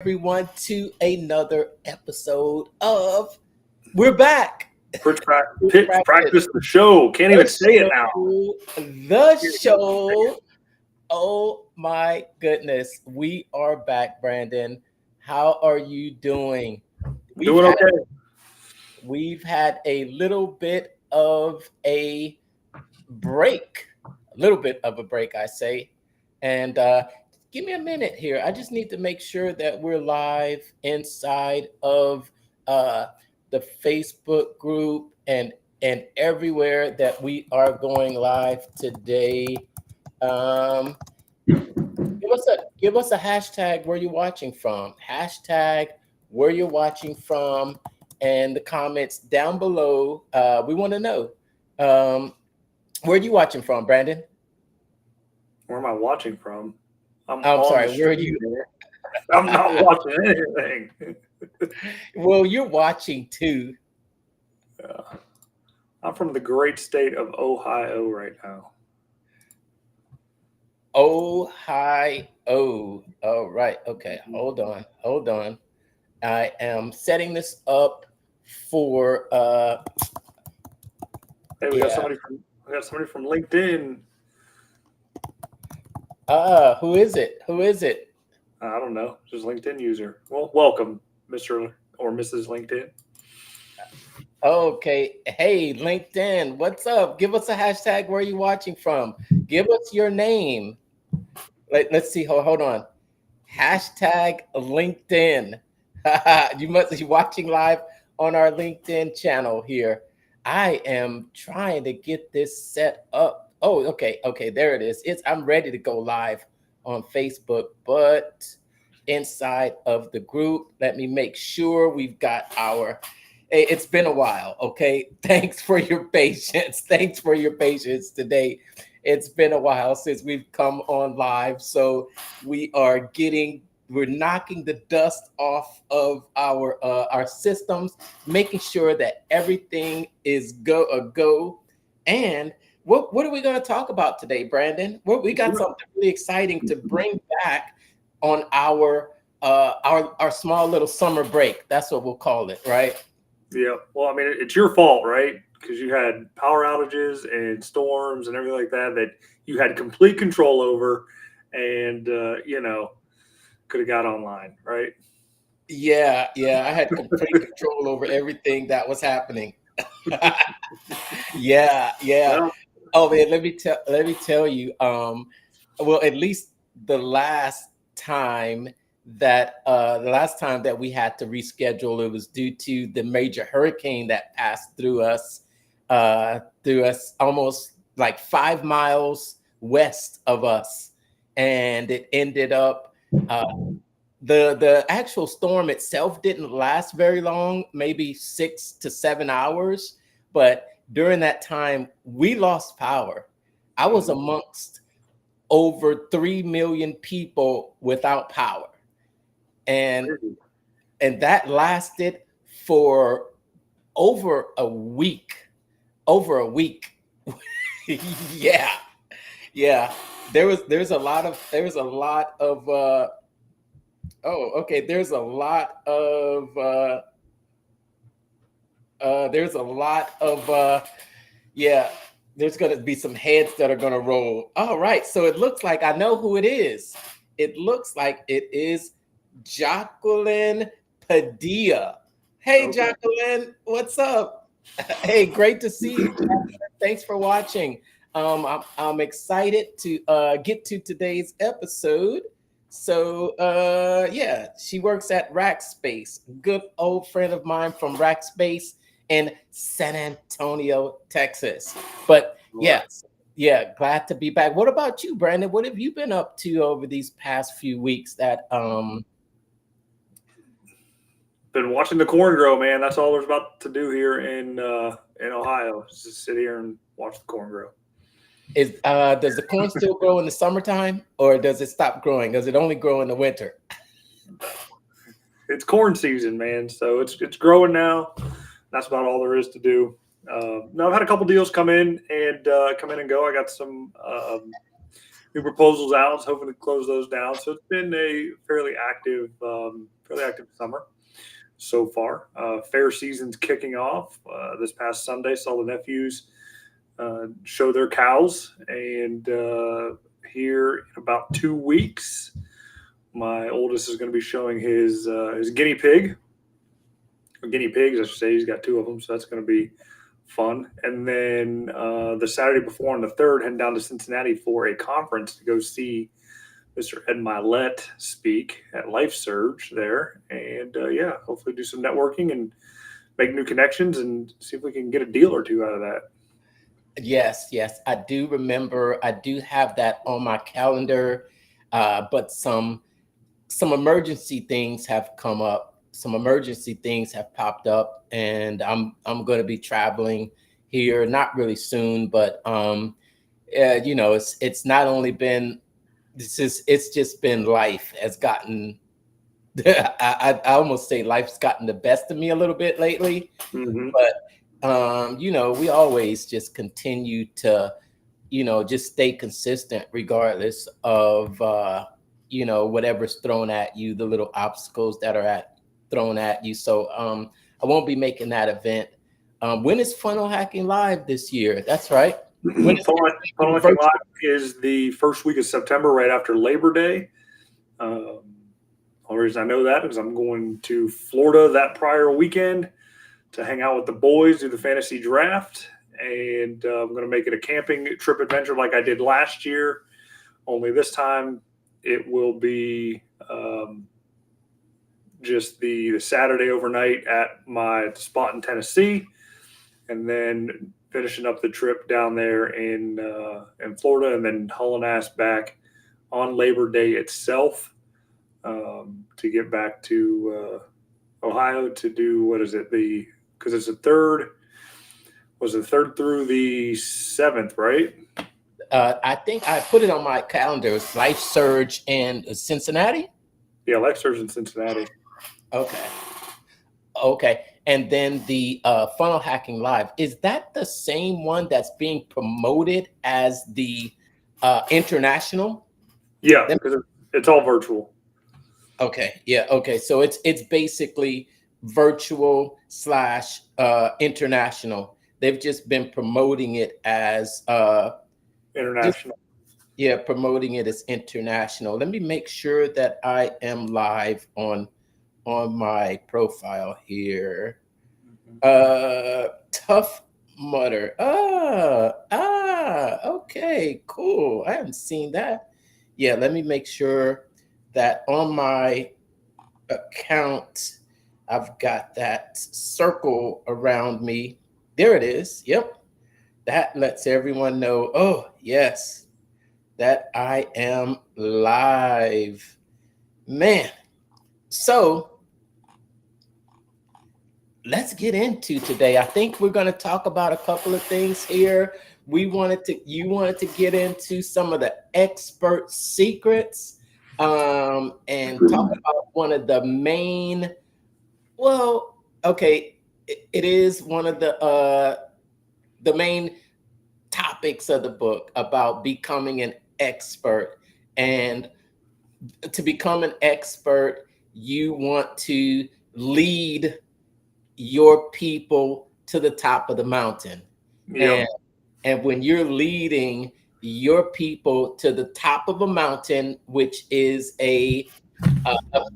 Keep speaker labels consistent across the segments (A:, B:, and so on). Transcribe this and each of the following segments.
A: everyone to another episode of We're Back.
B: Pitch
A: Practice.
B: practice the show. Can't even say it now.
A: The show. Oh my goodness. We are back, Brandon. How are you doing? We've
B: Doing
A: had
B: okay.
A: we've had a little bit of a break. A little bit of a break, I say. And give me a minute here. I just need to make sure that we're live inside of uh, the Facebook group and everywhere that we are going live today. Um, give us a hashtag where you're watching from. Hashtag where you're watching from, and the comments down below. We want to know. Um, where are you watching from, Brandon?
B: Where am I watching from? I'm
A: I'm
B: on the
A: sorry, where are
B: stream
A: you?
B: here. I'm not watching anything.
A: Well, you're watching too.
B: I'm from the great state of Ohio right now.
A: Oh, hi. Oh, all right. Okay, hold on. Hold on. I am setting this up for
B: Hey,
A: yeah.
B: we got somebody from LinkedIn.
A: Who is it? Who is it?
B: I don't know, just LinkedIn user. Well, welcome, Mr. or Mrs. LinkedIn.
A: Okay. Hey, LinkedIn, what's up? Give us a hashtag where you watching from. Give us your name. Let's see. Hold on. Hashtag LinkedIn. You must be watching live on our LinkedIn channel here. I am trying to get this set up. Oh, okay, okay, there it is. I'm ready to go live on Facebook, but inside of the group, let me make sure we've got our. Hey, it's been a while, okay? Thanks for your patience. Thanks for your patience today. It's been a while since we've come on live, so we're knocking the dust off of our systems, making sure that everything is go. And what are we going to talk about today, Brandon? We got something really exciting to bring back on our small little summer break. That's what we'll call it, right?
B: Yeah. Well, I mean, it's your fault, right? Because you had power outages and storms and everything like that you had complete control over, and could have got online, right?
A: Yeah, yeah. I had complete control over everything that was happening. Yeah, yeah.
B: Well,
A: Oh man, let me tell you. Well, at least the last time the last time that we had to reschedule, it was due to the major hurricane that passed through us almost like 5 miles west of us, and it ended up. Uh, the actual storm itself didn't last very long, maybe 6 to 7 hours, but during that time we lost power. I was amongst over 3 million people without power, and and that lasted for over a week. Over a week. Yeah, yeah. There's a lot of yeah, there's going to be some heads that are going to roll. All right, so it looks like I know who it is. It looks like it is Jacqueline Padilla. Hey,
B: okay.
A: Jacqueline, what's up? Hey, great to see you, Jacqueline. Thanks for watching. I'm excited to get to today's episode. So, yeah, she works at Rackspace, good old friend of mine from Rackspace in San Antonio, Texas. But
B: All right.
A: yes, yeah, glad to be back. What about you, Brandon? What have you been up to over these past few weeks that
B: Been watching the corn grow, man. That's all there's about to do here in Ohio. Just sit here and watch the corn grow.
A: is does the corn still grow in the summertime, or does it stop growing? Does it only grow in the winter?
B: It's corn season, man. So it's growing now. That's about all there is to do. No, I've had a couple deals come in and go. I got some new proposals out. Hoping to close those down. So it's been a fairly active summer so far. Fair season's kicking off this past Sunday. Saw the nephews show their cows, and here in about 2 weeks, my oldest is going to be showing his guinea pig, or guinea pigs, I should say. He's got two of them, so that's going to be fun. And then the Saturday before, on the 3rd, heading down to Cincinnati for a conference to go see Mr. Ed Milet speak at Life Surge there, and yeah, hopefully do some networking and make new connections and see if we can get a deal or two out of that.
A: Yes, I do remember. I do have that on my calendar, but some emergency things have come up. Some emergency things have popped up, and I'm going to be traveling here, not really soon, but it's not only been it's just been life has gotten. I almost say life's gotten the best of me a little bit lately, but we always just continue to, just stay consistent regardless of, whatever's thrown at you, the little obstacles that are thrown at you. So I won't be making that event. When is Funnel Hacking Live this year? That's right.
B: Funnel Hacking Live is the first week of September, right after Labor Day. The only reason I know that is I'm going to Florida that prior weekend to hang out with the boys, do the fantasy draft, and I'm going to make it a camping trip adventure like I did last year. Only this time it will be just the Saturday overnight at my spot in Tennessee, and then finishing up the trip down there in Florida, and then hauling ass back on Labor Day itself to get back to Ohio to do, what is it, because it's the 3rd, was it 3rd through the 7th, right?
A: I think I put it on my calendar. It's Life Surge in Cincinnati.
B: Yeah, Life Surge in Cincinnati.
A: Okay. And then the Funnel Hacking Live, is that the same one that's being promoted as the international?
B: Yeah, because it's all virtual.
A: Okay. Yeah. Okay. So it's basically virtual / international. They've just been promoting it as
B: international.
A: Promoting it as international. Let me make sure that I am live on my profile here. Tough Mudder. Okay, cool. I haven't seen that. Yeah, let me make sure that on my account I've got that circle around me. There it is. Yep. That lets everyone know, oh yes, that I am live. Man. So let's get into today. I think we're going to talk about a couple of things here. You wanted to get into some of the expert secrets, and talk about one of the main, it is one of the main topics of the book about becoming an expert. And to become an expert, you want to lead your people to the top of the mountain.
B: Yep.
A: And when you're leading your people to the top of a mountain, which is a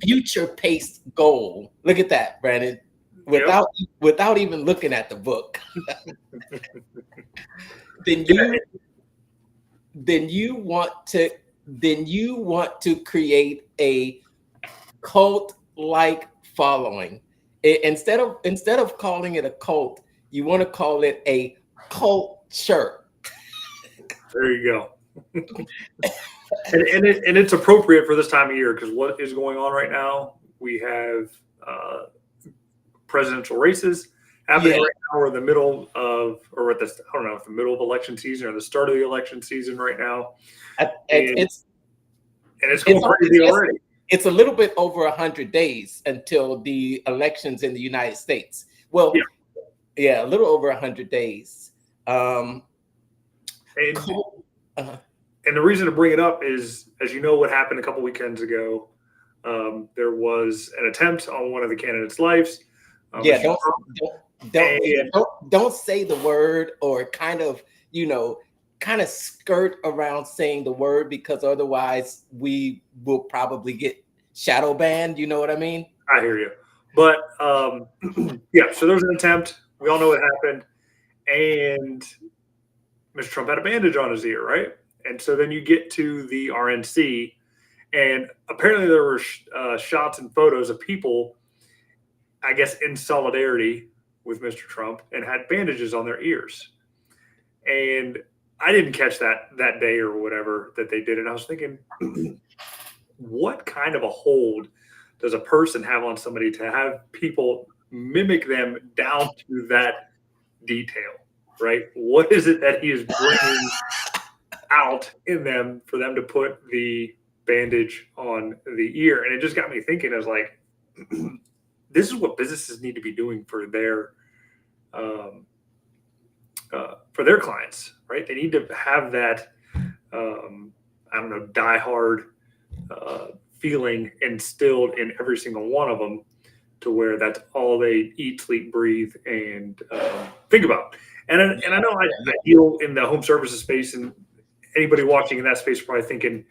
A: future-paced goal. Look at that, Brandon. Without even looking at the book. then you want to create a cult-like following. Instead of calling it a cult, you want to call it a culture.
B: There you go. and it's appropriate for this time of year, because what is going on right now? We have presidential races happening right now. We're in the middle of, or at this, I don't know if the middle of election season or the start of the election season right now. It's going crazy already.
A: It's a little bit over 100 days until the elections in the United States. Well, a little over 100 days.
B: And the reason to bring it up is, as you know, what happened a couple weekends ago. There was an attempt on one of the candidates' lives.
A: Yeah,
B: Mr. Trump, and
A: don't say the word, or kind of skirt around saying the word, because otherwise we will probably get shadow banned. You know what I mean?
B: I hear you. But yeah, so there was an attempt. We all know what happened. And Mr. Trump had a bandage on his ear, right? And so then you get to the RNC, and apparently there were shots and photos of people, I guess, in solidarity with Mr. Trump and had bandages on their ears. And I didn't catch that day or whatever that they did it. I was thinking, what kind of a hold does a person have on somebody to have people mimic them down to that detail, right? What is it that he is bringing out in them for them to put the bandage on the ear? And it just got me thinking, I was like, this is what businesses need to be doing for their clients, right? They need to have that, I don't know, diehard feeling instilled in every single one of them, to where that's all they eat, sleep, breathe, and think about. And I know I deal in the home services space, and anybody watching in that space is probably thinking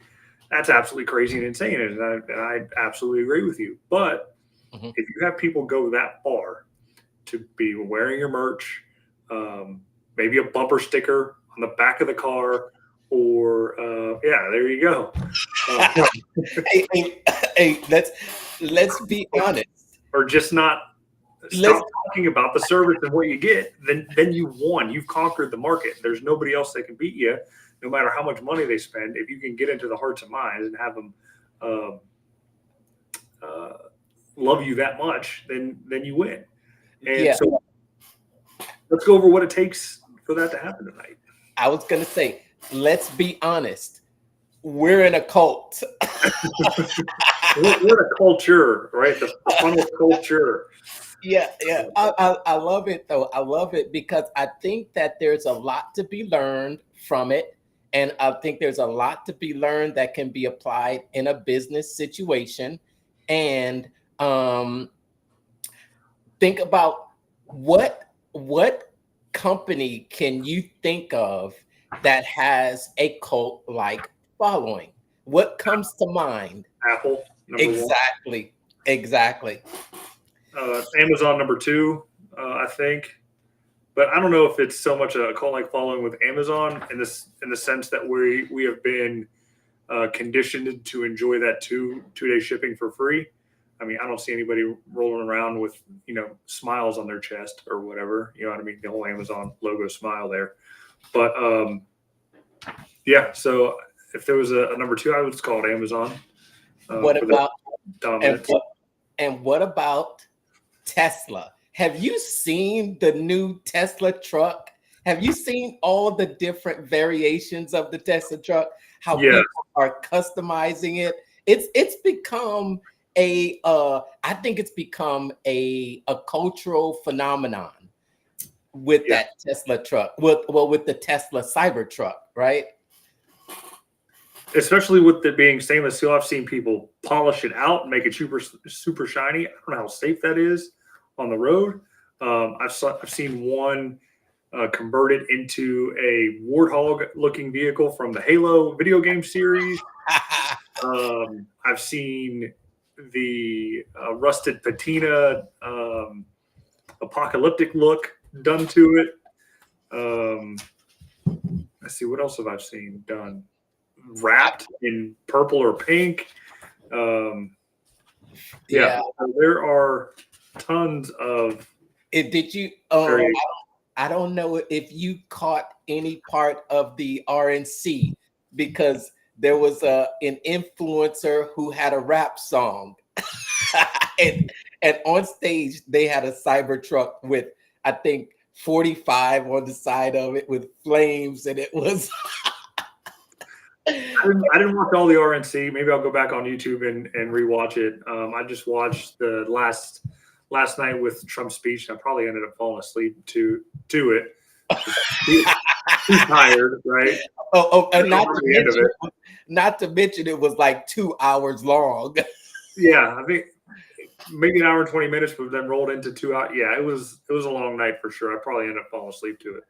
B: that's absolutely crazy and insane, and I absolutely agree with you. But if you have people go that far to be wearing your merch, maybe a bumper sticker on the back of the car, or yeah, there you go.
A: Hey, let's be honest.
B: Or just not stop talking about the service and what you get. Then you won. You've conquered the market. There's nobody else that can beat you, no matter how much money they spend. If you can get into the hearts and minds and have them love you that much, then you win. And so let's go over what it takes for that to happen tonight.
A: I was going to say, let's be honest. We're in a cult.
B: We're a culture, right? The funnel culture.
A: Yeah. I love it, though. I love it because I think that there's a lot to be learned from it. And I think there's a lot to be learned that can be applied in a business situation. And think about what company can you think of that has a cult-like following? What comes to mind?
B: Apple.
A: Exactly.
B: Amazon number 2, I think. But I don't know if it's so much a cult-like following with Amazon in the sense that we have been conditioned to enjoy that two-day shipping for free. I mean, I don't see anybody rolling around with, smiles on their chest or whatever. You know what I mean? The whole Amazon logo smile there. But yeah, so if there was a number 2, I would just call it Amazon.
A: What about
B: dominance?
A: And what about Tesla? Have you seen the new Tesla truck? Have you seen all the different variations of the Tesla truck? How people are customizing it? It's become I think it's become a cultural phenomenon with that Tesla truck. With the Tesla Cybertruck, right?
B: Especially with it being stainless steel, I've seen people polish it out and make it super shiny. I don't know how safe that is on the road. I've seen one converted into a warthog-looking vehicle from the Halo video game series. I've seen the rusted patina apocalyptic look done to it. Let's see, what else have I seen done? Wrapped in purple or pink. So there are tons of.
A: Did you? I don't know if you caught any part of the RNC, because there was an influencer who had a rap song, and on stage they had a Cybertruck with, I think, 45 on the side of it with flames, and it was.
B: I didn't watch all the RNC. Maybe I'll go back on YouTube and rewatch it. I just watched the last night with Trump's speech, and I probably ended up falling asleep to it. too tired, right?
A: And
B: The end of it.
A: not to mention it was like 2 hours long.
B: Yeah, I think maybe an hour and 20 minutes, but then rolled into 2 hours. Yeah, it was a long night for sure. I probably ended up falling asleep to it.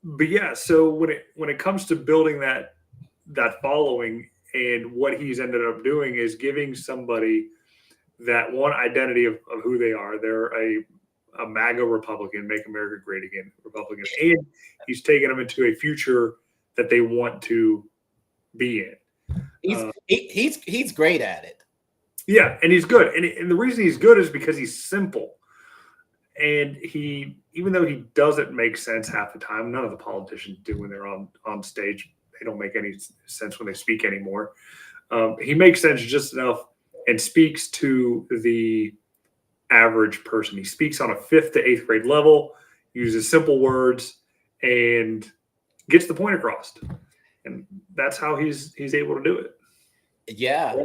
B: But yeah, so when it comes to building that following, and what he's ended up doing is giving somebody that one identity of who they are. They're a MAGA Republican, make America great again Republican, and he's taken them into a future that they want to be in.
A: He's great at it.
B: Yeah, and he's good, and the reason he's good is because he's simple. And he, even though he doesn't make sense half the time, none of the politicians do when they're on stage. They don't make any sense when they speak anymore. He makes sense just enough and speaks to the average person. He speaks on a 5th to 8th grade level, uses simple words, and gets the point across. And that's how he's able to do it.
A: Yeah.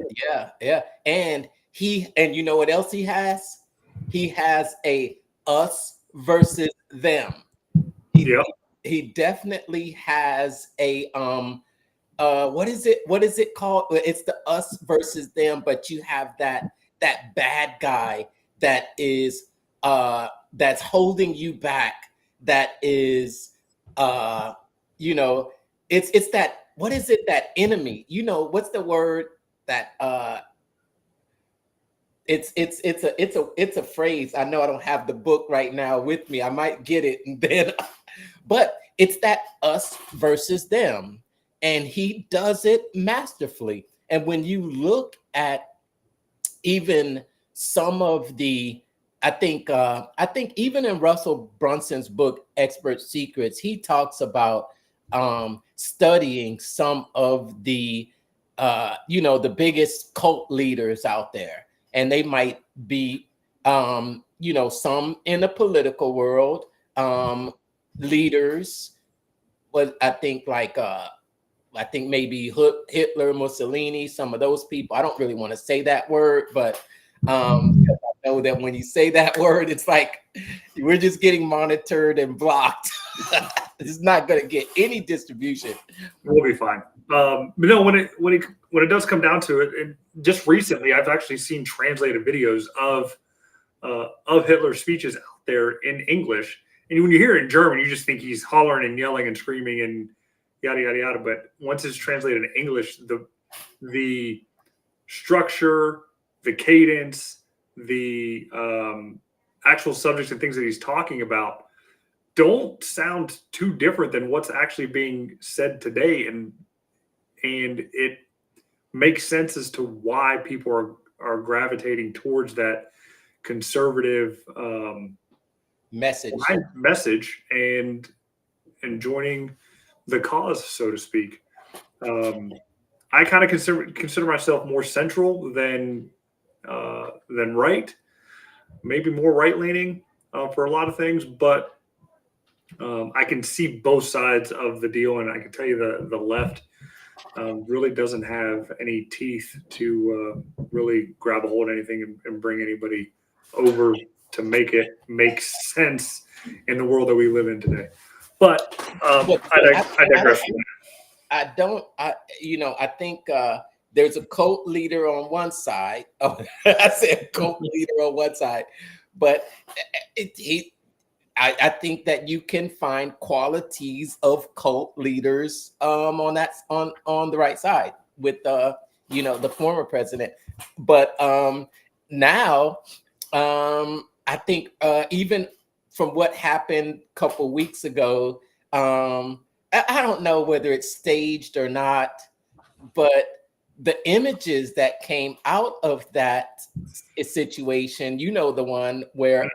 A: And you know what else he has? He has a us versus them. He definitely has a what is it called? It's the us versus them, but you have that bad guy that is that's holding you back, that is it's that, what is it, that enemy, what's the word that it's a phrase. I know I don't have the book right now with me. I might get it and then but it's that us versus them. And he does it masterfully. And when you look at even some of the, I think even in Russell Brunson's book, Expert Secrets, he talks about studying some of the the biggest cult leaders out there. And they might be some in the political world, leaders. But I think maybe Hitler, Mussolini, some of those people. I don't really want to say that word, but because I know that when you say that word, it's like we're just getting monitored and blocked. It's not going to get any distribution.
B: We'll be fine. But no, when it does come down to it, and just recently, I've actually seen translated videos of Hitler's speeches out there in English. And when you hear it in German, you just think he's hollering and yelling and screaming and yada yada yada. But once it's translated in English, the structure, the cadence, the actual subjects and things that he's talking about don't sound too different than what's actually being said today, and it makes sense as to why people are gravitating towards that conservative message and joining the cause, so to speak. I kind of consider myself more central than right, maybe more right leaning for a lot of things, but I can see both sides of the deal, and I can tell you the left really doesn't have any teeth to really grab a hold of anything and bring anybody over to make it make sense in the world that we live in today. But I digress.
A: I think there's a cult leader on one side. Oh, I said cult leader on one side, but I think that you can find qualities of cult leaders on the right side with the former president. But now I think even from what happened a couple weeks ago, I don't know whether it's staged or not, but the images that came out of that situation, the one where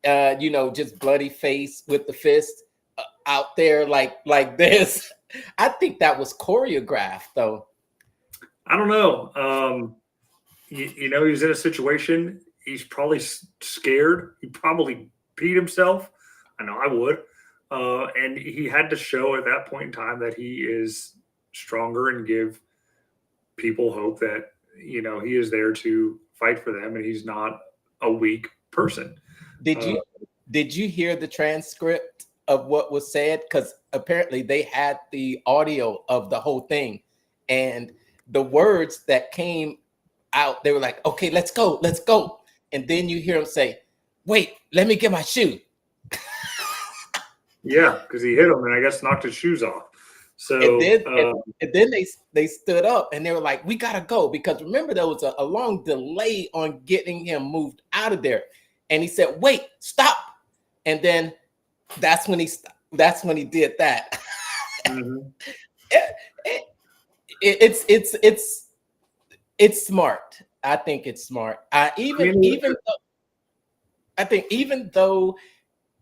A: just bloody face with the fist out there like this. I think that was choreographed, though.
B: I don't know. He's in a situation. He's probably scared. He probably peed himself. I know I would. And he had to show at that point in time that he is stronger and give people hope that, he is there to fight for them and he's not a weak person.
A: Did you hear the transcript of what was said, because apparently they had the audio of the whole thing, and the words that came out, they were like, okay, let's go, let's go. And then you hear him say, wait, let me get my shoe.
B: Yeah, because he hit him and I guess knocked his shoes off.
A: And
B: So
A: then and then they stood up and they were like, we gotta go, because remember there was a long delay on getting him moved out of there. And he said, wait, stop. And then that's when he did that.
B: mhm.
A: it, it's smart. I think it's smart.
B: I mean,
A: I think even though,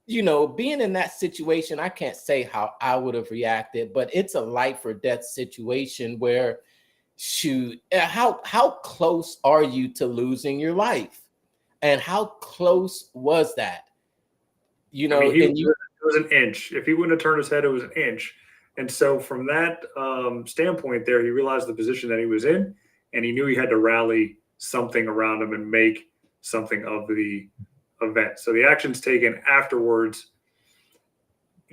A: you know, being in that situation, I can't say how I would have reacted, but it's a life or death situation where, shoot, how close are you to losing your life, and how close was that? You
B: I
A: know,
B: mean,
A: and you,
B: it was an inch. If he wouldn't have turned his head, it was an inch. And so, from that standpoint, there, he realized the position that he was in, and he knew he had to rally something around him and make something of the event. So, the actions taken afterwards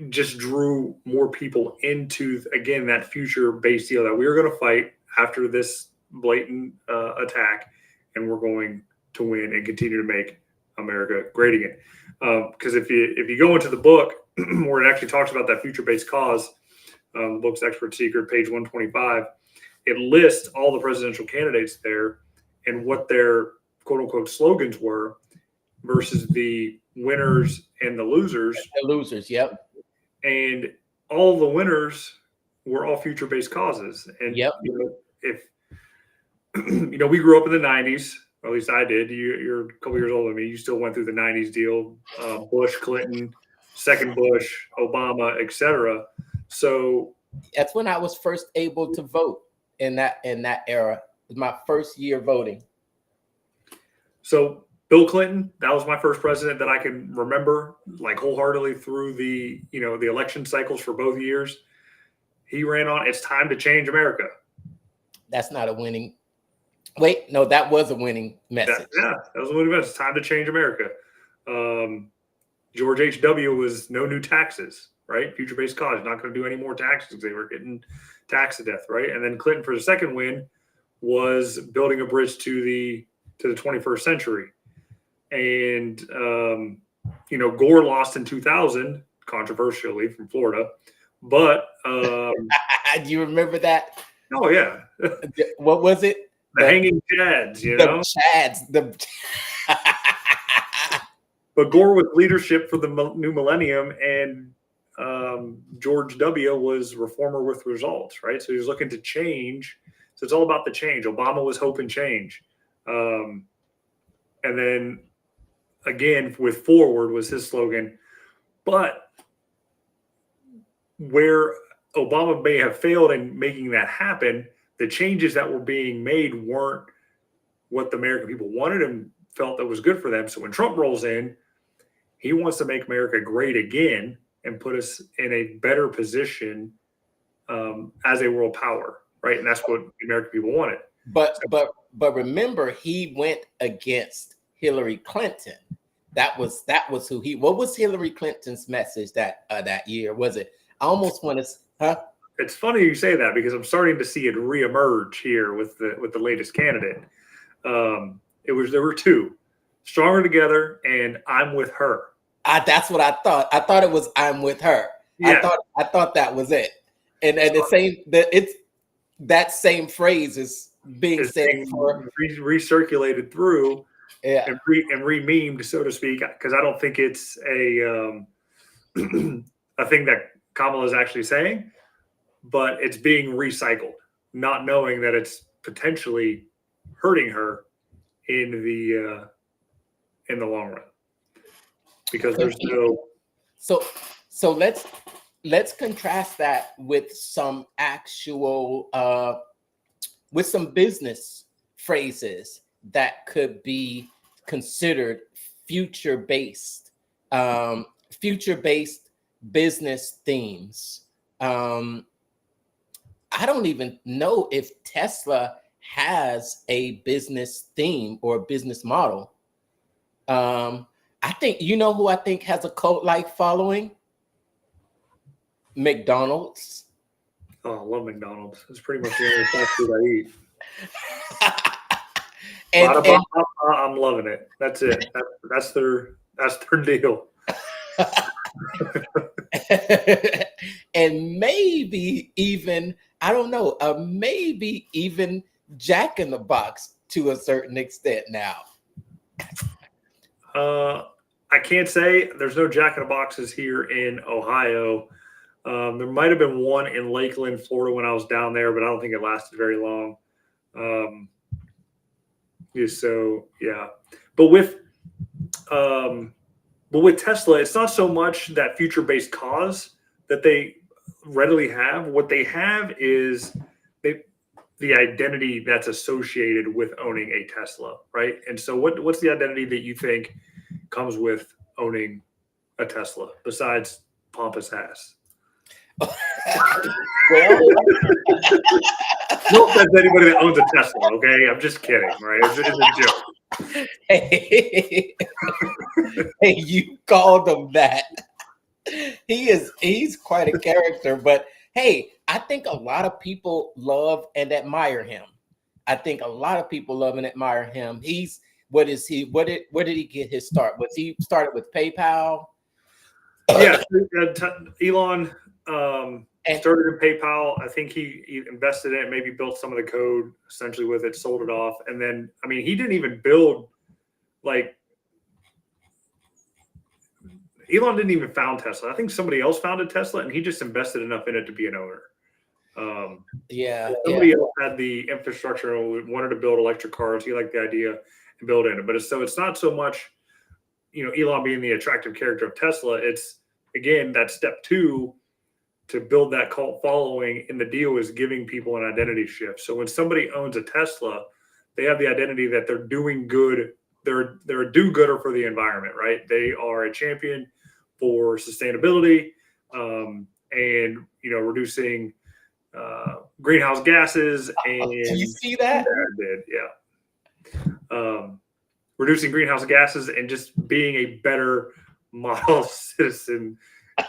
B: just drew more people into, again, that future-based deal that we were going to fight after this blatant attack, and we're going to win and continue to make America great again. Because if you go into the book where it actually talks about that future-based cause, the book's Expert Secret, page 125, it lists all the presidential candidates there and what their quote-unquote slogans were versus the winners and the losers.
A: the losers. Yep.
B: And all the winners were all future-based causes. And
A: Yep.
B: you know, if you know, we grew up in the 90s, or at least I did. You're a couple years older than me. You still went through the 90s deal, Bush, Clinton, second Bush, Obama, etc. So
A: That's when I was first able to vote in that era. It was my first year voting.
B: So Bill Clinton, that was my first president that I can remember, like, wholeheartedly through the, you know, the election cycles for both years. He ran on, it's time to change America.
A: That's not a winning. Wait, no, that was a winning message.
B: That was a winning message. It's time to change America. George H.W. was no new taxes, right? Future-based cause, not going to do any more taxes. They were getting taxed to death, right? And then Clinton, for the second win, was building a bridge to the 21st century. And you know, Gore lost in 2000, controversially, from Florida. But
A: do you remember that?
B: Oh yeah,
A: what was it?
B: The hanging chads, you know,
A: the
B: But Gore was leadership for the new millennium, and George W. was reformer with results, right? So he was looking to change. So it's all about the change. Obama was hope and change. And then again, with forward was his slogan. But where Obama may have failed in making that happen, the changes that were being made weren't what the American people wanted and felt that was good for them. So when Trump rolls in, he wants to make America great again and put us in a better position as a world power, right? And that's what the American people wanted.
A: But remember, he went against Hillary Clinton. That was who he. What was Hillary Clinton's message that year? Was it? I almost want to. Huh?
B: It's funny you say that because I'm starting to see it reemerge here with the latest candidate. There were two: Stronger Together and I'm with her.
A: That's what I thought. I thought it was I'm with her.
B: Yeah.
A: I thought that was it. And that same phrase is being said for
B: recirculated through,
A: yeah,
B: and re-memed, so to speak, because I don't think it's a a thing that Kamala is actually saying, but it's being recycled, not knowing that it's potentially hurting her in the long run, because there's no.
A: So let's contrast that with some actual with some business phrases that could be considered future-based business themes. I don't even know if Tesla has a business theme or a business model. I think, you know who I think has a cult-like following? McDonald's.
B: Oh, I love McDonald's. It's pretty much the only fast food I eat.
A: and
B: I'm loving it. That's it. That's their deal.
A: And maybe even, I don't know, maybe even Jack in the Box to a certain extent now.
B: I can't say. There's no Jack in the Boxes here in Ohio. There might have been one in Lakeland, Florida when I was down there, but I don't think it lasted very long. Yeah. But with Tesla, it's not so much that future-based cause that they readily have. What they have is the identity that's associated with owning a Tesla, right? And so what's the identity that you think comes with owning a Tesla besides pompous ass?
A: Well,
B: no offense to anybody that owns a Tesla, okay? I'm just kidding, right? It's a joke.
A: Hey, you called him that. He's quite a character, but hey, I think a lot of people love and admire him. I think a lot of people love and admire him. Where did he get his start? Was he started with PayPal?
B: Yeah, Elon started in PayPal. I think he invested in it, maybe built some of the code essentially with it, sold it off. And then, I mean, he didn't even build, like, Elon didn't even found Tesla. I think somebody else founded Tesla, and he just invested enough in it to be an owner. Somebody else had the infrastructure and wanted to build electric cars. He liked the idea and build in it. But it's not so much, Elon being the attractive character of Tesla. It's, again, that step two to build that cult following in the deal is giving people an identity shift. So when somebody owns a Tesla, they have the identity that they're doing good. They're a do-gooder for the environment, right? They are a champion for sustainability and, reducing greenhouse gases. And
A: do you see that?
B: I did, yeah. Reducing greenhouse gases and just being a better model citizen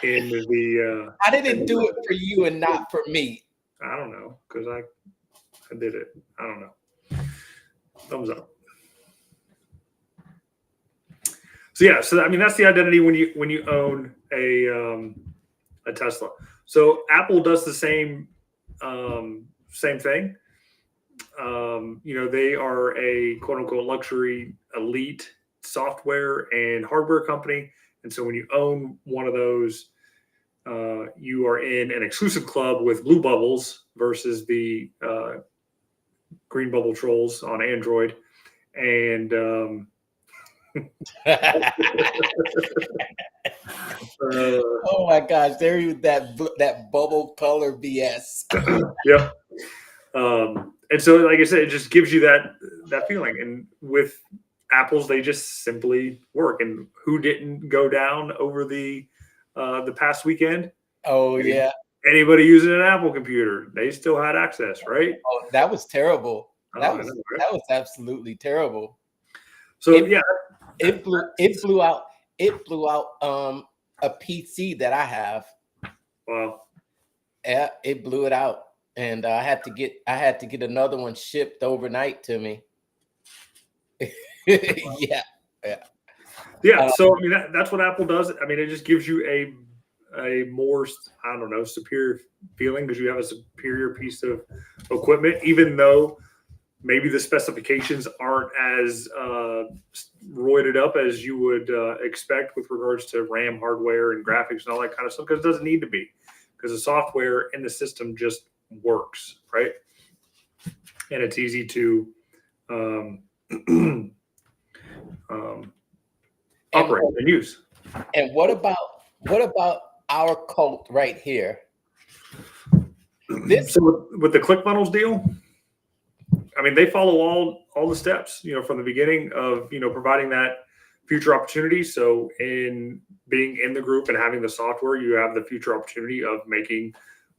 B: in the.
A: How did it do it for you and not for me?
B: I don't know, because I did it. I don't know. Thumbs up. So I mean that's the identity when you own a Tesla. So Apple does the same thing. They are a quote unquote luxury elite software and hardware company, and so when you own one of those, you are in an exclusive club with Blue Bubbles versus the Green Bubble trolls on Android, and
A: oh my gosh, there you that bubble color BS.
B: Yep. And so, like I said, it just gives you that feeling. And with Apples, they just simply work. And who didn't go down over the past weekend?
A: Oh yeah.
B: Anybody using an Apple computer, they still had access, right?
A: Oh, that was terrible. That was absolutely terrible.
B: So
A: it blew out a PC that I have.
B: Wow.
A: Yeah, it blew it out, and I had to get another one shipped overnight to me. Yeah.
B: So I mean that's what Apple does. I mean, it just gives you a more, I don't know, superior feeling because you have a superior piece of equipment, even though maybe the specifications aren't as roided up as you would expect with regards to RAM hardware and graphics and all that kind of stuff, because it doesn't need to be, because the software in the system just works, right? And it's easy to operate and use.
A: And what about our cult right here?
B: So with the ClickFunnels deal, I mean, they follow all the steps, from the beginning of, providing that future opportunity. So in being in the group and having the software, you have the future opportunity of making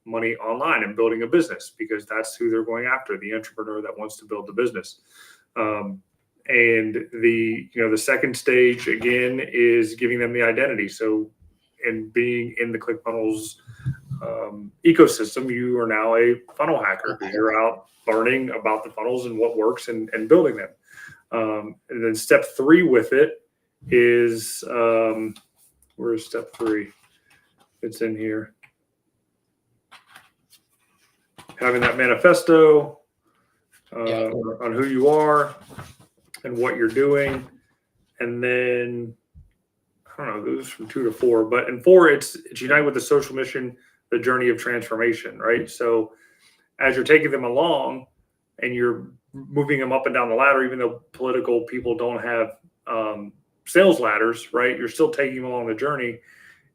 B: money online and building a business, because that's who they're going after, the entrepreneur that wants to build the business. And the second stage, again, is giving them the identity. So, and being in the ClickFunnels ecosystem, you are now a funnel hacker because you're out learning about the funnels and what works and building them. And then step 3 with it is where is step 3? It's in here. Having that manifesto on who you are and what you're doing. And then I don't know, it goes from 2 to 4, but in 4, it's unite with the social mission, the journey of transformation, right? So as you're taking them along and you're moving them up and down the ladder, even though political people don't have sales ladders, right? You're still taking them along the journey.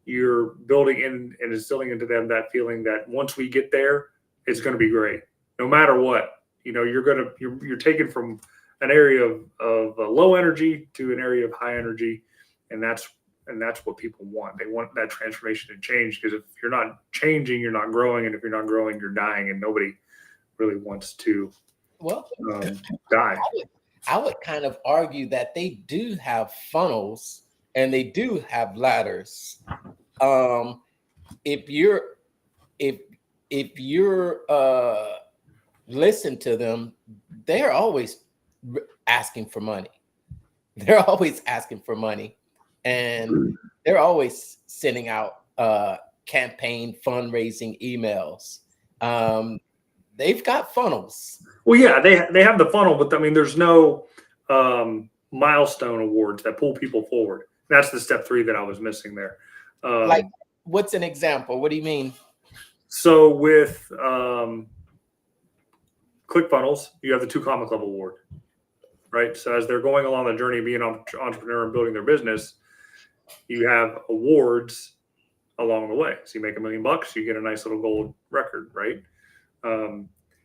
B: You're building in and instilling into them that feeling that once we get there, it's going to be great, no matter what. You know, you're taken from an area of low energy to an area of high energy, and that's what people want. They want that transformation to change, because if you're not changing, you're not growing, and if you're not growing, you're dying, and nobody really wants to die.
A: I would kind of argue that they do have funnels and they do have ladders. If you're listen to them, they're always asking for money. They're always asking for money, and they're always sending out campaign fundraising emails. They've got funnels.
B: Well, yeah, they have the funnel, but I mean, there's no milestone awards that pull people forward. That's the step 3 that I was missing there.
A: Like, what's an example? What do you mean?
B: So with ClickFunnels, you have the 2 Comma Club award, right? So as they're going along the journey of being an entrepreneur and building their business, you have awards along the way. So you make $1 million, you get a nice little gold record, right?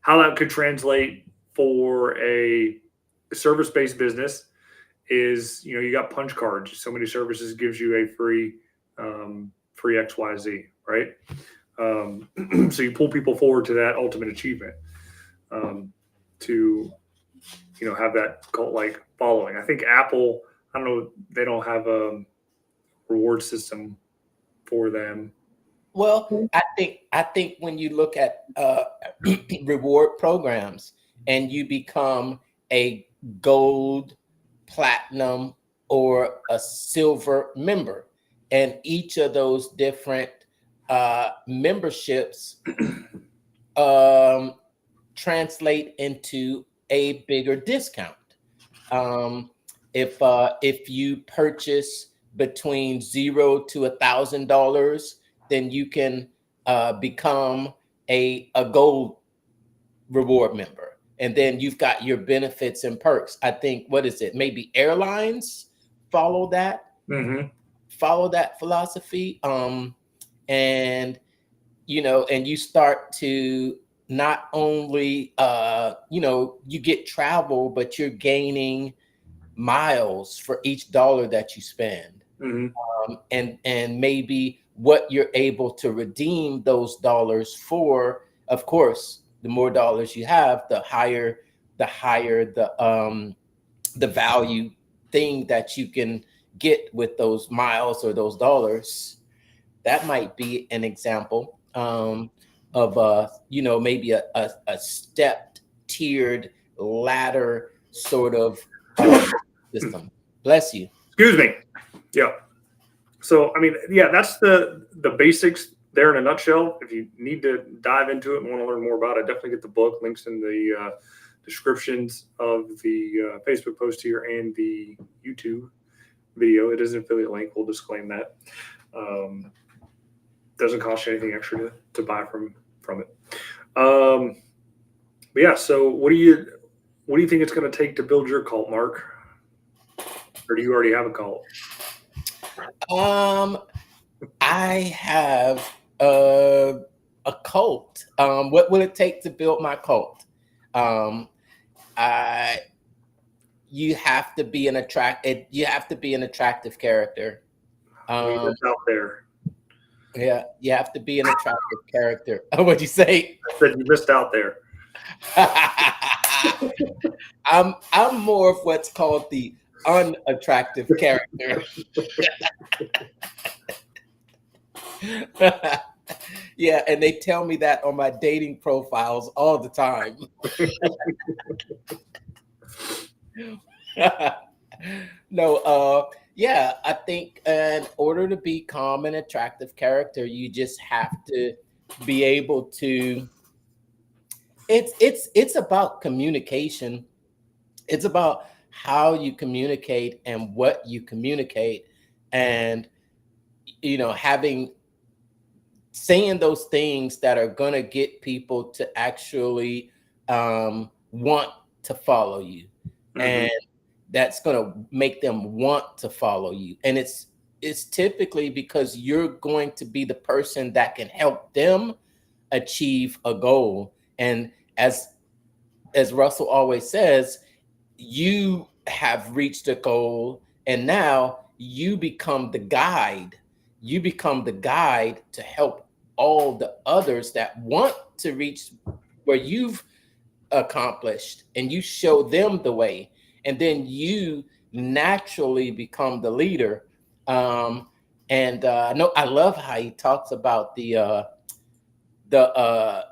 B: How that could translate for a service-based business is, you know, you got punch cards. So many services gives you a free XYZ, right? So you pull people forward to that ultimate achievement, to, you know, have that cult-like following. I think Apple, I don't know, they don't have a reward system for them.
A: Well, I think when you look at reward programs and you become a gold, platinum, or a silver member, and each of those different memberships translate into a bigger discount. If you purchase between $0 to $1,000, then you can become a gold reward member, and then you've got your benefits and perks. I think, what is it? Maybe airlines follow that philosophy, and you know, and you start to not only you get travel, but you're gaining miles for each dollar that you spend, and maybe what you're able to redeem those dollars for. Of course, the more dollars you have, the higher the value thing that you can get with those miles or those dollars. That might be an example of maybe a stepped, tiered ladder sort of system. Bless you.
B: Excuse me. Yeah. So, I mean, yeah, that's the basics there in a nutshell. If you need to dive into it and want to learn more about it, definitely get the book. Links in the descriptions of the Facebook post here and the YouTube video. It is an affiliate link. We'll disclaim that. Doesn't cost you anything extra to buy from it. But yeah, so what do you think it's going to take to build your cult, Mark? Or do you already have a cult?
A: I have a cult. What will it take to build my cult? You have to be an attractive character.
B: That's out there.
A: Yeah, you have to be an attractive character. What'd you say?
B: I said you missed out there.
A: I'm more of what's called the unattractive character. Yeah, and they tell me that on my dating profiles all the time. No, yeah, I think in order to be calm and attractive character, you just have to be able to. It's about communication. It's about how you communicate and what you communicate, and having saying those things that are going to get people to actually want to follow you,
B: Mm-hmm.
A: and that's going to make them want to follow you. And it's typically because you're going to be the person that can help them achieve a goal. And as Russell always says, you have reached a goal, and now you become the guide. You become the guide to help all the others that want to reach where you've accomplished, and you show them the way. And then you naturally become the leader. And I know I love how he talks about the uh, the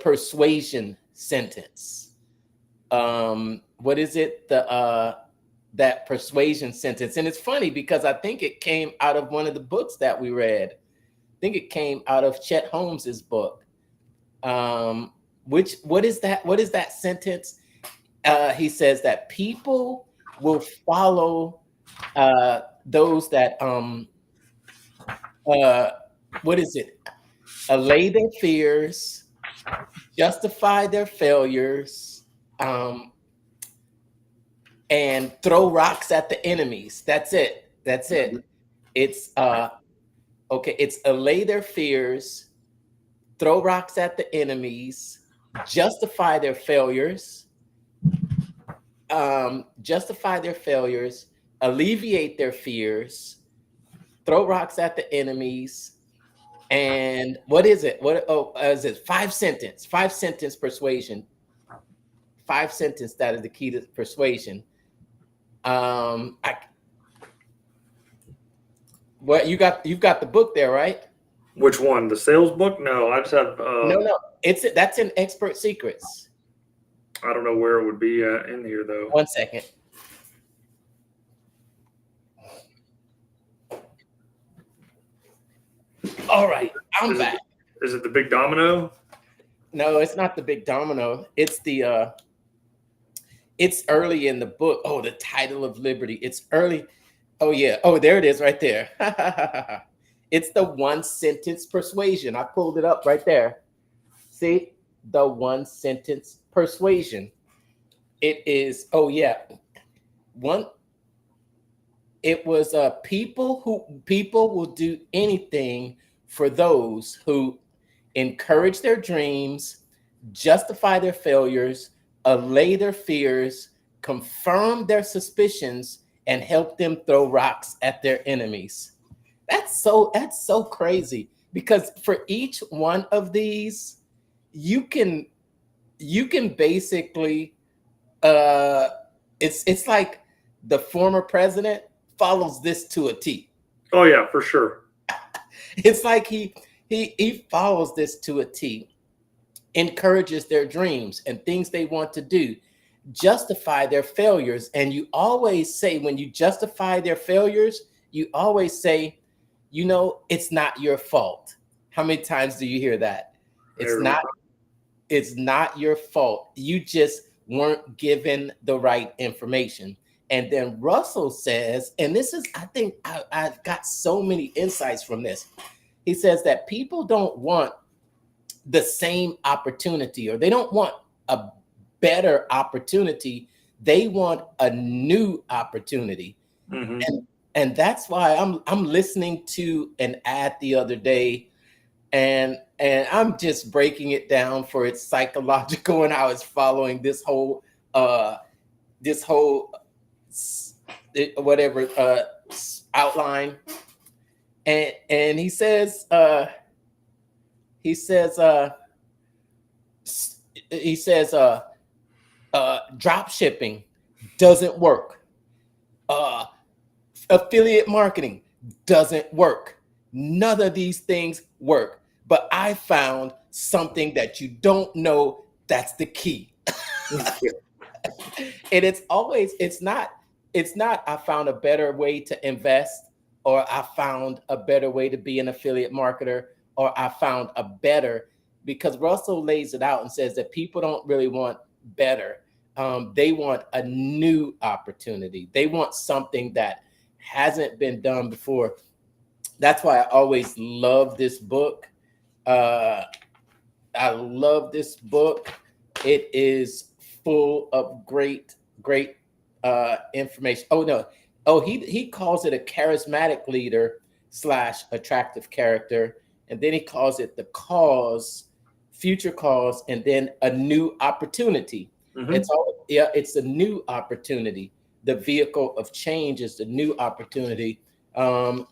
A: persuasion sentence. What is it? The that persuasion sentence. And it's funny because I think it came out of one of the books that we read. I think it came out of Chet Holmes's book. Which what is that sentence? He says that people will follow those that uh what is it? Allay their fears, justify their failures, and throw rocks at the enemies. That's it. That's it. It's okay, it's allay their fears, throw rocks at the enemies, justify their failures, alleviate their fears, throw rocks at the enemies, and what is it? What is it? Five sentence persuasion. Five sentence that is the key to persuasion. I What you've got the book there, right?
B: Which one? The sales book? No, I just have.
A: No, that's in Expert Secrets.
B: I don't know where it would be in here though.
A: 1 second. All right, I'm back.
B: Is it the Big Domino?
A: No, it's not the Big Domino. It's the it's early in the book. Oh, the Title of Liberty. It's early. Oh yeah. Oh, there it is right there. It's the one sentence persuasion. I pulled it up right there. See? The one sentence persuasion. It is, oh yeah. One it was people will do anything for those who encourage their dreams, justify their failures, allay their fears, confirm their suspicions, and help them throw rocks at their enemies. That's so crazy, because for each one of these, you can basically it's like the former president follows this to a T.
B: Oh yeah, for sure.
A: It's like he follows this to a T, encourages their dreams and things they want to do, justify their failures. And you always say, when you justify their failures, you always say, it's not your fault. How many times do you hear that? It's not your fault. You just weren't given the right information. And then Russell says, and this is, I think I've got so many insights from this. He says that people don't want the same opportunity, or they don't want a better opportunity. They want a new opportunity.
B: Mm-hmm.
A: And that's why I'm listening to an ad the other day, and I'm just breaking it down for its psychological and how it's following this whole whatever outline. And he says drop shipping doesn't work. Affiliate marketing doesn't work. None of these things work. But I found something that you don't know that's the key. And it's not I found a better way to invest, or I found a better way to be an affiliate marketer, or I found a better, because Russell lays it out and says that people don't really want better. They want a new opportunity. They want something that hasn't been done before. That's why I always love this book. Uh, I love this book. It is full of great information. Oh no, oh he calls it a charismatic leader slash attractive character, and then he calls it the cause, future cause, and then a new opportunity.
B: Mm-hmm.
A: It's a new opportunity. The vehicle of change is the new opportunity.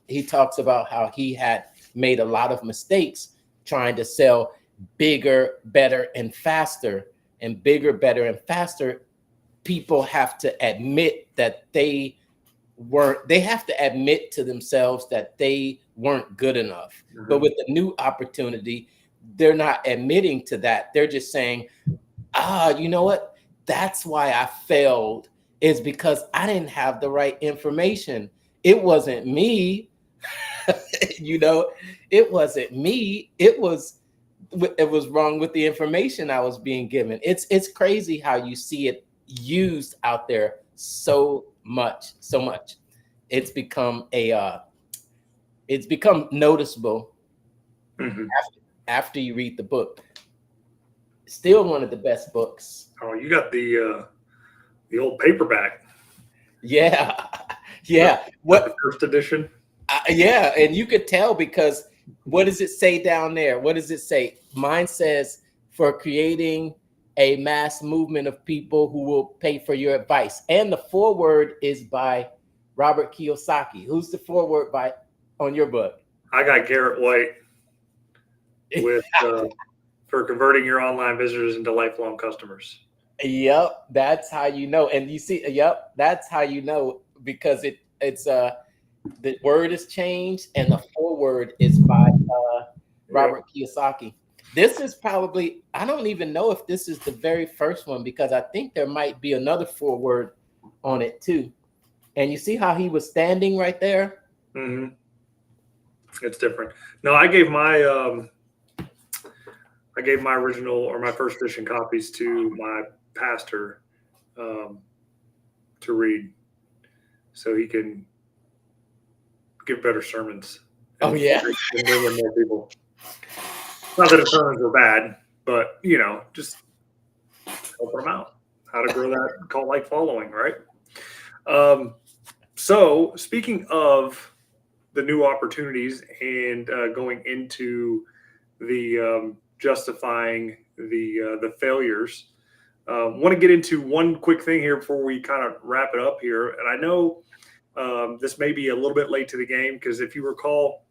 A: He talks about how he had made a lot of mistakes trying to sell bigger, better, and faster. And bigger, better, and faster, people have to admit that they have to admit to themselves that they weren't good enough.
B: Mm-hmm.
A: But with the new opportunity, they're not admitting to that. They're just saying, you know what? That's why I failed, is because I didn't have the right information. It wasn't me. It wasn't me. It was wrong with the information I was being given. It's crazy how you see it used out there so much. It's become it's become noticeable
B: Mm-hmm.
A: after you read the book. Still one of the best books.
B: Oh, you got the old paperback.
A: Yeah. Yeah.
B: What the first edition?
A: Yeah, and you could tell because what does it say down there? What does it say? Mine says, for creating a mass movement of people who will pay for your advice. And the foreword is by Robert Kiyosaki. Who's the foreword by on your book?
B: I got Garrett White with for converting your online visitors into lifelong customers.
A: Yep, that's how you know. And you see, yep, that's how you know, because it's the word is changed and the foreword is by Robert Kiyosaki. This is probably, I don't even know if this is the very first one, because I think there might be another foreword on it too. And you see how he was standing right there?
B: Mm-hmm. It's different. No, I gave my original or my first edition copies to my pastor to read, so he can give better sermons.
A: Oh yeah.
B: And bring in more people. Not that the sermons were bad, but just helping them out. How to grow that cult-like following, right? So speaking of the new opportunities and going into the justifying the failures, want to get into one quick thing here before we kind of wrap it up here. And I know this may be a little bit late to the game, because if you recall,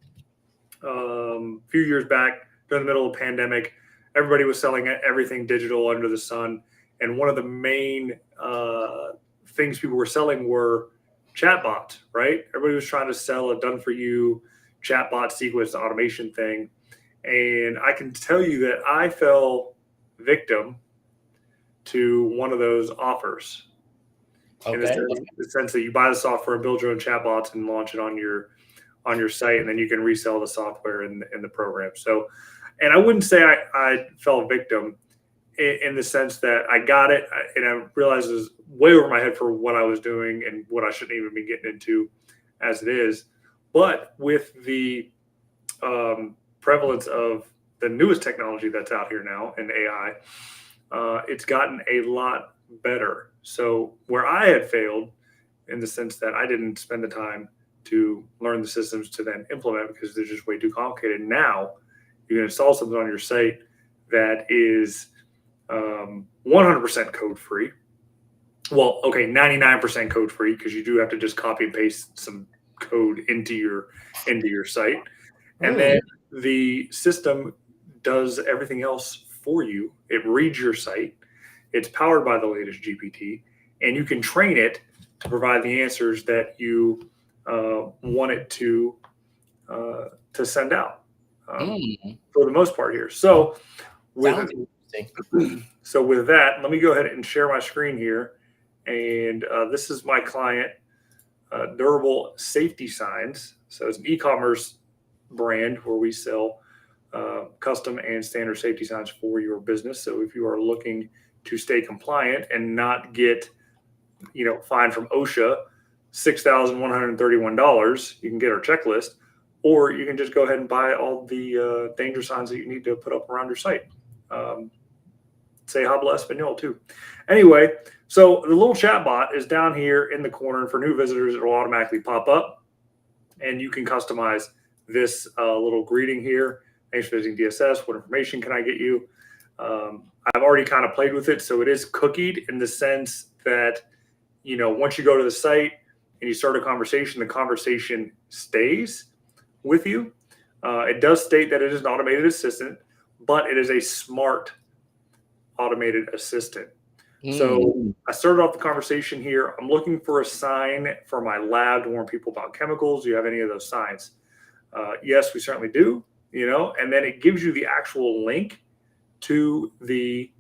B: a few years back during the middle of the pandemic, everybody was selling everything digital under the sun. And one of the main things people were selling were chatbots, right? Everybody was trying to sell a done-for-you chatbot sequence automation thing. And I can tell you that I fell victim to one of those offers.
A: Okay.
B: In the sense that you buy the software, build your own chatbots, and launch it on your site, and then you can resell the software and the program. So, and I wouldn't say I fell victim in the sense that I got it, and I realized it was way over my head for what I was doing and what I shouldn't even be getting into as it is. But with the prevalence of the newest technology that's out here now in AI, it's gotten a lot better. So where I had failed, in the sense that I didn't spend the time to learn the systems to then implement because they're just way too complicated. Now you can install something on your site that is 100% code free. Well, okay, 99% code free, because you do have to just copy and paste some code into your site, and then the system does everything else for you. It reads your site. It's powered by the latest GPT, and you can train it to provide the answers that you want it to to send out
A: Mm,
B: for the most part here. So
A: sounds
B: with
A: interesting.
B: so with that, let me go ahead and share my screen here. And this is my client, Durable Safety Signs. So it's an e-commerce brand where we sell custom and standard safety signs for your business. So if you are looking to stay compliant and not get, fined from OSHA $6,131, you can get our checklist, or you can just go ahead and buy all the danger signs that you need to put up around your site. Say habla español too. Anyway, so the little chat bot is down here in the corner. For new visitors, it will automatically pop up, and you can customize this little greeting here. Thanks for visiting DSS. What information can I get you? I've already kind of played with it, so it is cookied in the sense that, once you go to the site and you start a conversation, the conversation stays with you. It does state that it is an automated assistant, but it is a smart automated assistant. So I started off the conversation here. I'm looking for a sign for my lab to warn people about chemicals. Do you have any of those signs? Yes, we certainly do, and then it gives you the actual link to the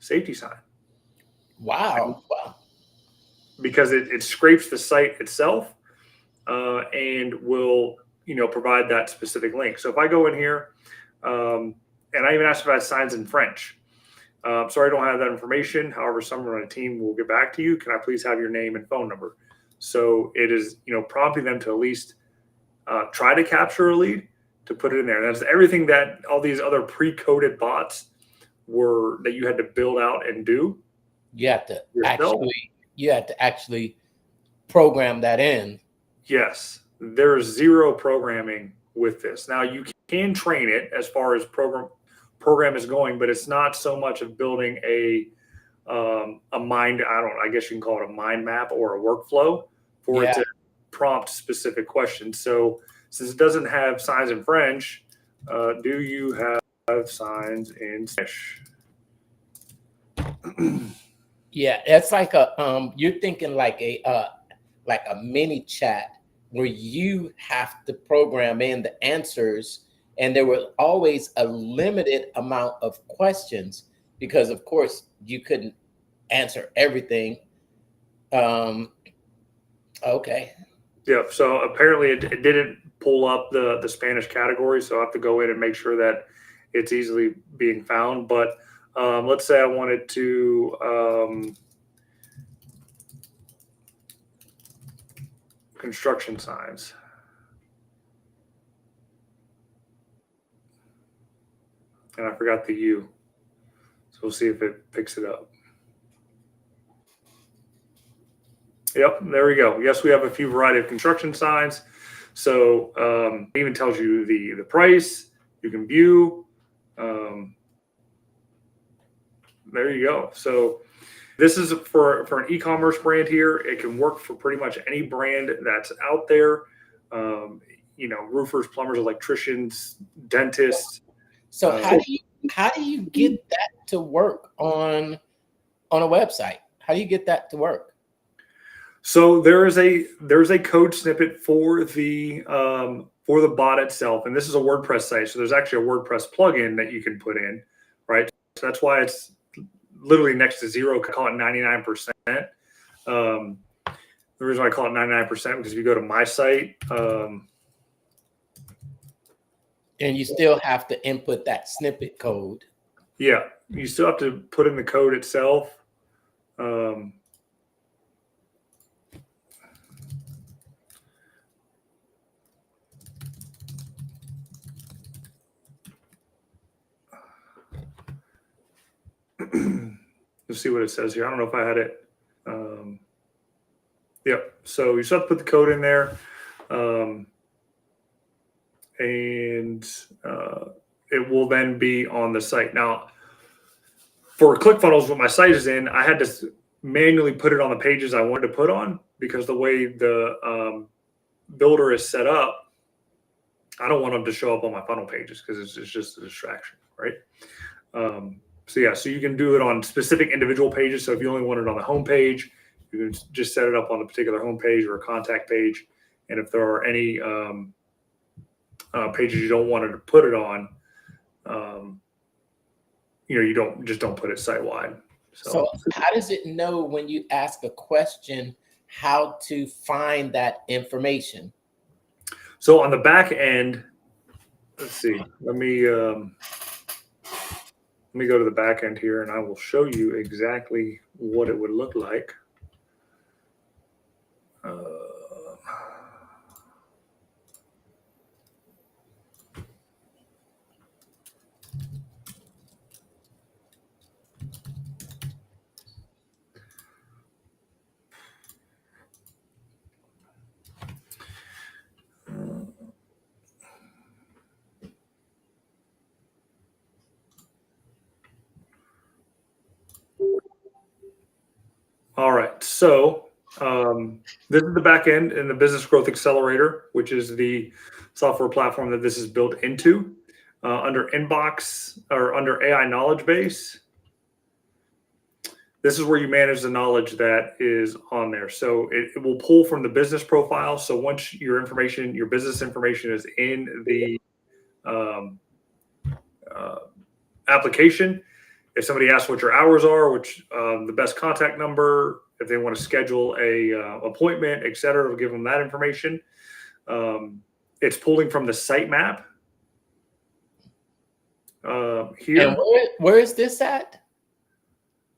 B: safety sign.
A: Wow.
B: Because it scrapes the site itself and will, provide that specific link. So if I go in here, and I even asked if I had signs in French. Sorry, I don't have that information. However, someone on a team will get back to you. Can I please have your name and phone number? So it is, prompting them to at least try to capture a lead to put it in there. That's everything that all these other pre-coded bots were that you had to build out and do.
A: You have to
B: yourself.
A: actually program that in.
B: Yes, there is zero programming with this. Now you can train it as far as program is going, but it's not so much of building a mind. I guess you can call it a mind map or a workflow for it to prompt specific questions. So since it doesn't have signs in French, do you have signs in Spanish?
A: Yeah, it's like you're thinking like a mini chat where you have to program in the answers, and there was always a limited amount of questions because, of course, you couldn't answer everything. Okay.
B: Yeah. So apparently it didn't pull up the Spanish category, so I have to go in and make sure that it's easily being found. But let's say I wanted to construction signs. And I forgot the U. So we'll see if it picks it up. Yep, there we go. Yes, we have a few variety of construction signs. So it even tells you the price. You can view. There you go. So this is for an e-commerce brand here. It can work for pretty much any brand that's out there. Roofers, plumbers, electricians, dentists.
A: So how do you get that to work on a website? How do you get that to work?
B: So there's a code snippet for the bot itself, and this is a WordPress site. So there's actually a WordPress plugin that you can put in, right? So that's why it's literally next to zero. I call it 99%. The reason why I call it 99% because if you go to my site,
A: and you still have to input that snippet code.
B: Yeah, you still have to put in the code itself. Let's see what it says here. I don't know if I had it. Yep. So you still have to put the code in there. And it will then be on the site. Now, for ClickFunnels, what my site is in, I had to manually put it on the pages I wanted to put on because the way the builder is set up, I don't want them to show up on my funnel pages because it's just a distraction, right? So you can do it on specific individual pages. So if you only want it on the home page, you can just set it up on a particular home page or a contact page. And if there are any pages you don't want to put it on, you don't put it site wide.
A: So how does it know when you ask a question how to find that information?
B: So on the back end, let's see. Let me go to the back end here, and I will show you exactly what it would look like. All right. So this is the back end in the Business Growth Accelerator, which is the software platform that this is built into. Under Inbox or under AI Knowledge Base, this is where you manage the knowledge that is on there. So it will pull from the business profile. So once your business information is in the application, if somebody asks what your hours are, which the best contact number, if they want to schedule a appointment, et cetera, it'll give them that information. It's pulling from the site map here.
A: And where is this at?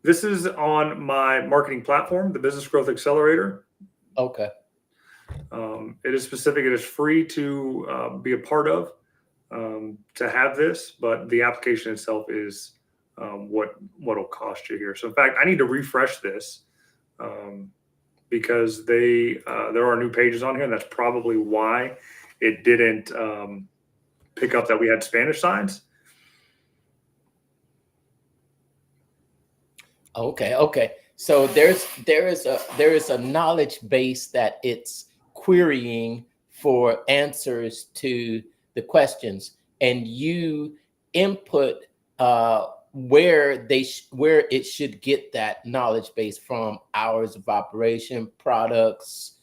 B: This is on my marketing platform, the Business Growth Accelerator.
A: Okay.
B: It is specific. It is free to be a part of, to have this, but the application itself is what'll cost you here. So in fact, I need to refresh this because there are new pages on here, and that's probably why it didn't pick up that we had Spanish signs.
A: Okay. So there is a knowledge base that it's querying for answers to the questions, and you input where it should get that knowledge base from: hours of operation, products,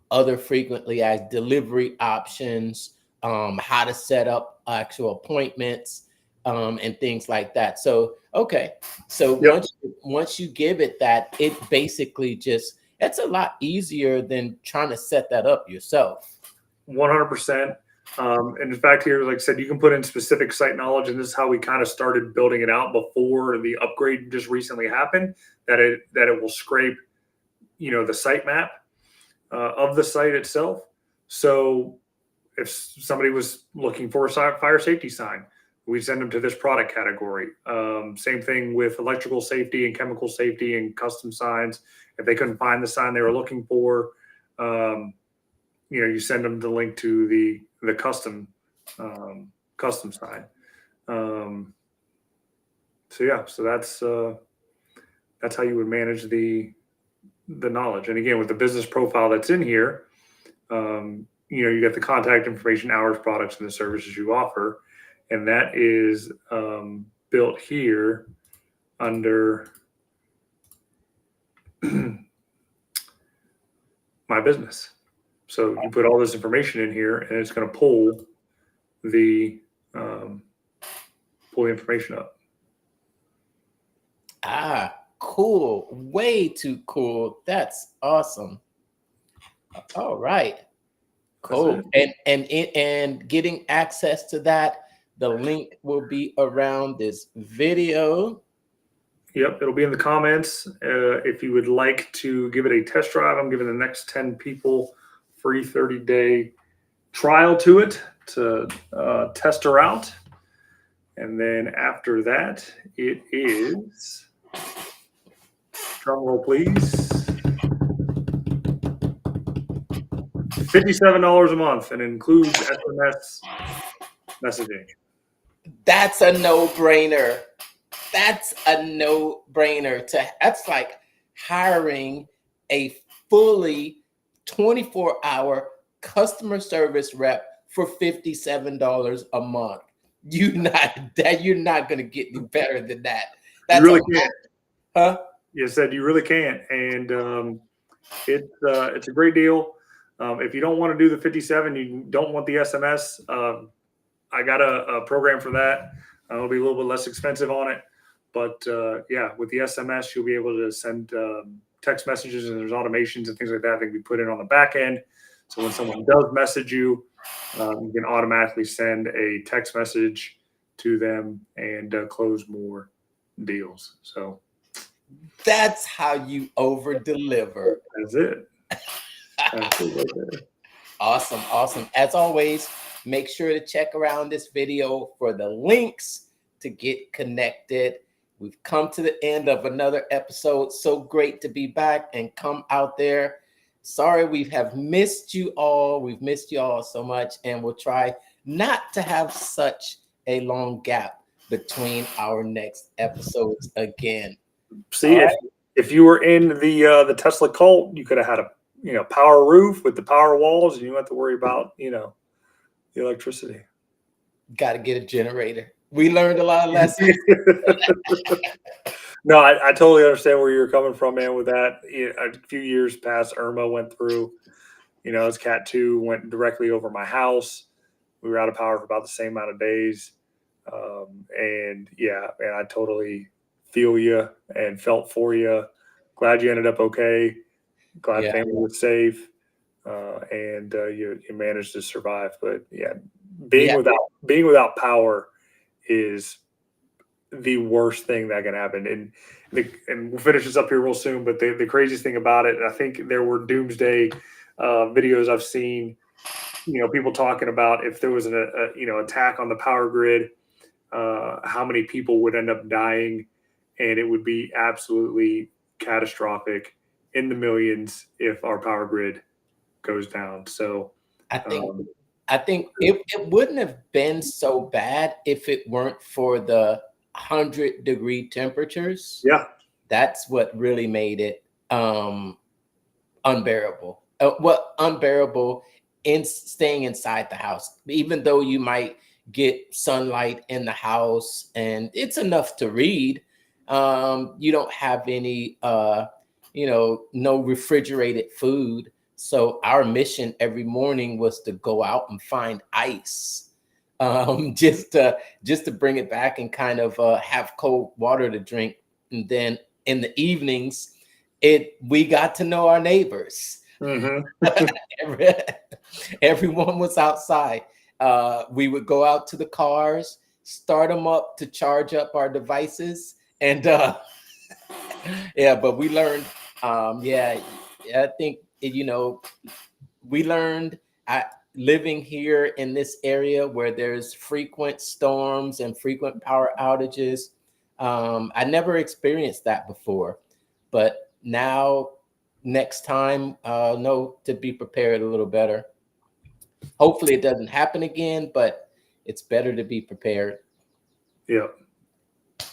A: other frequently asked delivery options, how to set up actual appointments, and things like that. So okay, so
B: Yep.
A: once you give it that, it basically it's a lot easier than trying to set that up yourself.
B: 100%. And in fact, here, like I said, you can put in specific site knowledge, and this is how we kind of started building it out before the upgrade just recently happened. That it will scrape, the site map of the site itself. So if somebody was looking for a fire safety sign, we send them to this product category. Same thing with electrical safety and chemical safety and custom signs. If they couldn't find the sign they were looking for, you send them the link to the custom sign. So that's how you would manage the knowledge. And again, with the business profile that's in here, you get the contact information, hours, products, and the services you offer. And that is built here under my business. So you put all this information in here, and it's going to pull the information up.
A: Cool. Way too cool. That's awesome. All right. Cool. And getting access to that, the link will be around this video.
B: Yep, it'll be in the comments. If you would like to give it a test drive, I'm giving the next 10 people free 30-day trial to it to test her out. And then after that, it is, drum roll please, $57 a month, and includes SMS messaging.
A: That's a no-brainer. That's like hiring a fully 24-hour customer service rep for $57 a month. You're not going to get any better than that. That's
B: you really can't.
A: Huh?
B: You said you really can't, and it's a great deal. If you don't want to do the 57, you don't want the SMS. I got a program for that. It'll be a little bit less expensive on it, but yeah, with the SMS, you'll be able to send text messages, and there's automations and things like that that can be put in on the back end. So when someone does message you, you can automatically send a text message to them and close more deals. So
A: that's how you over deliver.
B: that's it. That's it right there.
A: Awesome, awesome. As always, make sure to check around this video for the links to get connected. We've come to the end of another episode. So great to be back and come out there. Sorry, we have missed you all. We've missed you all so much, and we'll try not to have such a long gap between our next episodes again.
B: See, if you were in the Tesla cult, you could have had a power roof with the power walls, and you don't have to worry about the electricity.
A: Got to get a generator. We learned a lot of lessons.
B: No, I totally understand where you're coming from, man. With that, a few years past, Irma went through. As Cat 2 went directly over my house. We were out of power for about the same amount of days. And yeah, man, I totally feel you and felt for you. Glad you ended up okay. Glad family was safe. And you managed to survive. But yeah, being without power is the worst thing that can happen. And we'll finish this up here real soon. But the craziest thing about it, I think there were doomsday videos I've seen, people talking about if there was an attack on the power grid, how many people would end up dying, and it would be absolutely catastrophic, in the millions, if our power grid goes down. So
A: I think it wouldn't have been so bad if it weren't for the 100-degree temperatures.
B: Yeah,
A: that's what really made it unbearable. Unbearable in staying inside the house, even though you might get sunlight in the house and it's enough to read. You don't have any, no refrigerated food. So our mission every morning was to go out and find ice, just to bring it back and kind of have cold water to drink. And then in the evenings, we got to know our neighbors.
B: Mm-hmm.
A: Everyone was outside. We would go out to the cars, start them up to charge up our devices, and yeah. But we learned, I think we learned living here in this area where there's frequent storms and frequent power outages. I never experienced that before, but now next time, know to be prepared a little better. Hopefully it doesn't happen again, but it's better to be prepared.
B: Yeah.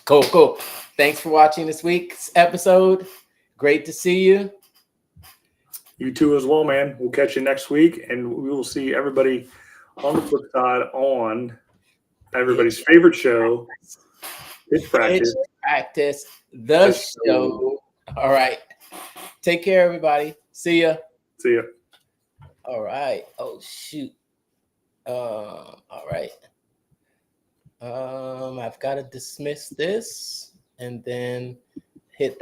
A: Cool. Thanks for watching this week's episode. Great to see you.
B: You too as well, man. We'll catch you next week, and we will see everybody on the flip side on everybody's favorite show, Pitch Practice.
A: The show. All right. Take care, everybody. See ya.
B: See ya.
A: All right. Oh, shoot. All right. I've got to dismiss this, and then